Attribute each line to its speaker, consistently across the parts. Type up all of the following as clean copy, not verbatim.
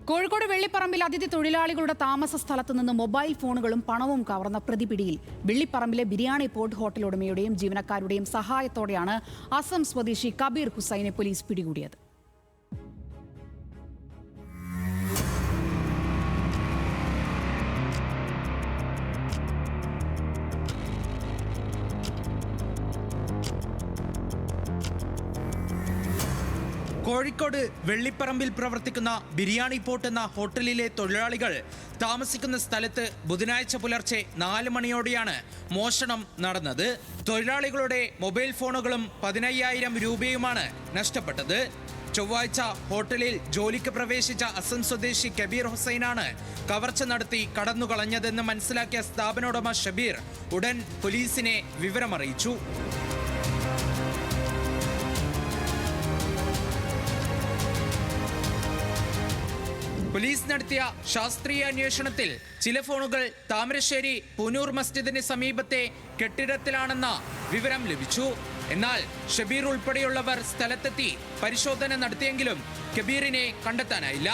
Speaker 1: കോഴിക്കോട് വെള്ളിപ്പറമ്പിൽ അതിഥി തൊഴിലാളികളുടെ താമസ സ്ഥലത്ത് നിന്ന് മൊബൈൽ ഫോണുകളും പണവും കവർന്ന പ്രതിപിടിയിൽ. വെള്ളിപ്പറമ്പിലെ ബിരിയാണി പോർട്ട് ഹോട്ടൽ ഉടമയുടെയും ജീവനക്കാരുടെയും സഹായത്തോടെയാണ് അസം സ്വദേശി കബീർ ഹുസൈനെ പോലീസ് പിടികൂടിയത്.
Speaker 2: കോഴിക്കോട് വെള്ളിപ്പറമ്പിൽ പ്രവർത്തിക്കുന്ന ബിരിയാണി പോർട്ട് എന്ന ഹോട്ടലിലെ തൊഴിലാളികൾ താമസിക്കുന്ന സ്ഥലത്ത് ബുധനാഴ്ച പുലർച്ചെ 4 മണിയോടെയാണ് മോഷണം നടന്നത്. തൊഴിലാളികളുടെ മൊബൈൽ ഫോണുകളും 15,000 രൂപയുമാണ് നഷ്ടപ്പെട്ടത്. ചൊവ്വാഴ്ച ഹോട്ടലിൽ ജോലിക്ക് പ്രവേശിച്ച അസം സ്വദേശി കബീർ ഹുസൈനാണ് കവർച്ച നടത്തി കടന്നുകളഞ്ഞതെന്ന് മനസ്സിലാക്കിയ സ്ഥാപനോടമ ഷബീർ ഉടൻ പോലീസിനെ വിവരമറിയിച്ചു. പോലീസ് നടത്തിയ ശാസ്ത്രീയ അന്വേഷണത്തിൽ ചില ഫോണുകൾ താമരശ്ശേരി പുനൂർ മസ്ജിദിന് സമീപത്തെ കെട്ടിടത്തിലാണെന്ന വിവരം ലഭിച്ചു. എന്നാൽ ഷബീർ ഉൾപ്പെടെയുള്ളവർ സ്ഥലത്തെത്തി പരിശോധന നടത്തിയെങ്കിലും കബീറിനെ കണ്ടെത്താനായില്ല.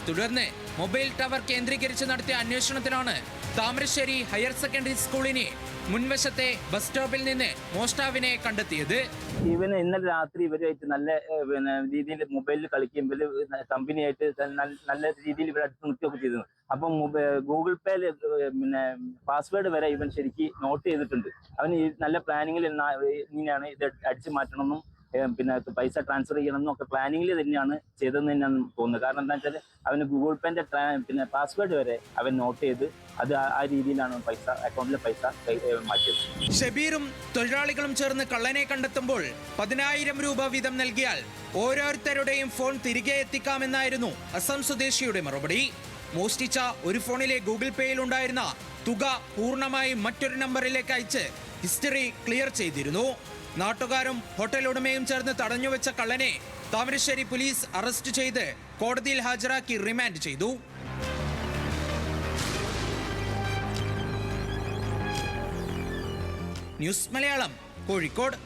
Speaker 2: തുടർന്ന് മൊബൈൽ ടവർ കേന്ദ്രീകരിച്ച് നടത്തിയ അന്വേഷണത്തിലാണ് താമരശ്ശേരി ഹയർ സെക്കൻഡറി സ്കൂളിന് മുൻവശത്തെ ബസ് സ്റ്റോപ്പിൽ നിന്ന് മോഷ്ടാവിനെ കണ്ടെത്തിയത്.
Speaker 3: ഇവന് ഇന്നലെ രാത്രി ഇവരുമായിട്ട് നല്ല രീതിയിൽ മൊബൈലിൽ കളിക്കുമ്പോൾ കമ്പനിയായിട്ട് നല്ല രീതിയിൽ ഇവർ അടുത്ത് നിൽക്കുകയൊക്കെ ചെയ്തിരുന്നു. അപ്പം ഗൂഗിൾ പേയിൽ പാസ്വേഡ് വരെ ഇവൻ ശരിക്കും നോട്ട് ചെയ്തിട്ടുണ്ട്. അവന് നല്ല പ്ലാനിങ്ങിൽ ഇങ്ങനെയാണ് ഇത് അടിച്ചു മാറ്റണമെന്നും പൈസ ട്രാൻസ്ഫർ ചെയ്യണമെന്നും ഒക്കെ പ്ലാനിങ്ങിൽ തന്നെയാണ് ചെയ്തതെന്ന് തന്നെയാണ് തോന്നുന്നത്. കാരണം എന്താ വെച്ചാൽ അവന് ഗൂഗിൾ പേന്റെ പാസ്വേഡ് വരെ അവൻ നോട്ട് ചെയ്ത് അത് ആ രീതിയിലാണ് അക്കൗണ്ടിലെ പൈസ മാറ്റിയത്.
Speaker 2: ഷബീറും തൊഴിലാളികളും ചേർന്ന് കള്ളനെ കണ്ടെത്തുമ്പോൾ 10,000 രൂപ വീതം നൽകിയാൽ ഓരോരുത്തരുടെയും ഫോൺ തിരികെ എത്തിക്കാമെന്നായിരുന്നു അസം സ്വദേശിയുടെ മറുപടി. മോഷ്ടിച്ച ഒരു ഫോണിലെ ഗൂഗിൾ പേയിൽ ഉണ്ടായിരുന്ന തുക പൂർണ്ണമായും മറ്റൊരു നമ്പറിലേക്ക് അയച്ച് ഹിസ്റ്ററി ക്ലിയർ ചെയ്തിരുന്നു. നാട്ടുകാരും ഹോട്ടൽ ഉടമയും ചേർന്ന് തടഞ്ഞുവെച്ച കള്ളനെ താമരശ്ശേരി പോലീസ് അറസ്റ്റ് ചെയ്ത് കോടതിയിൽ ഹാജരാക്കി റിമാൻഡ് ചെയ്തു. ന്യൂസ് മലയാളം, കോഴിക്കോട്.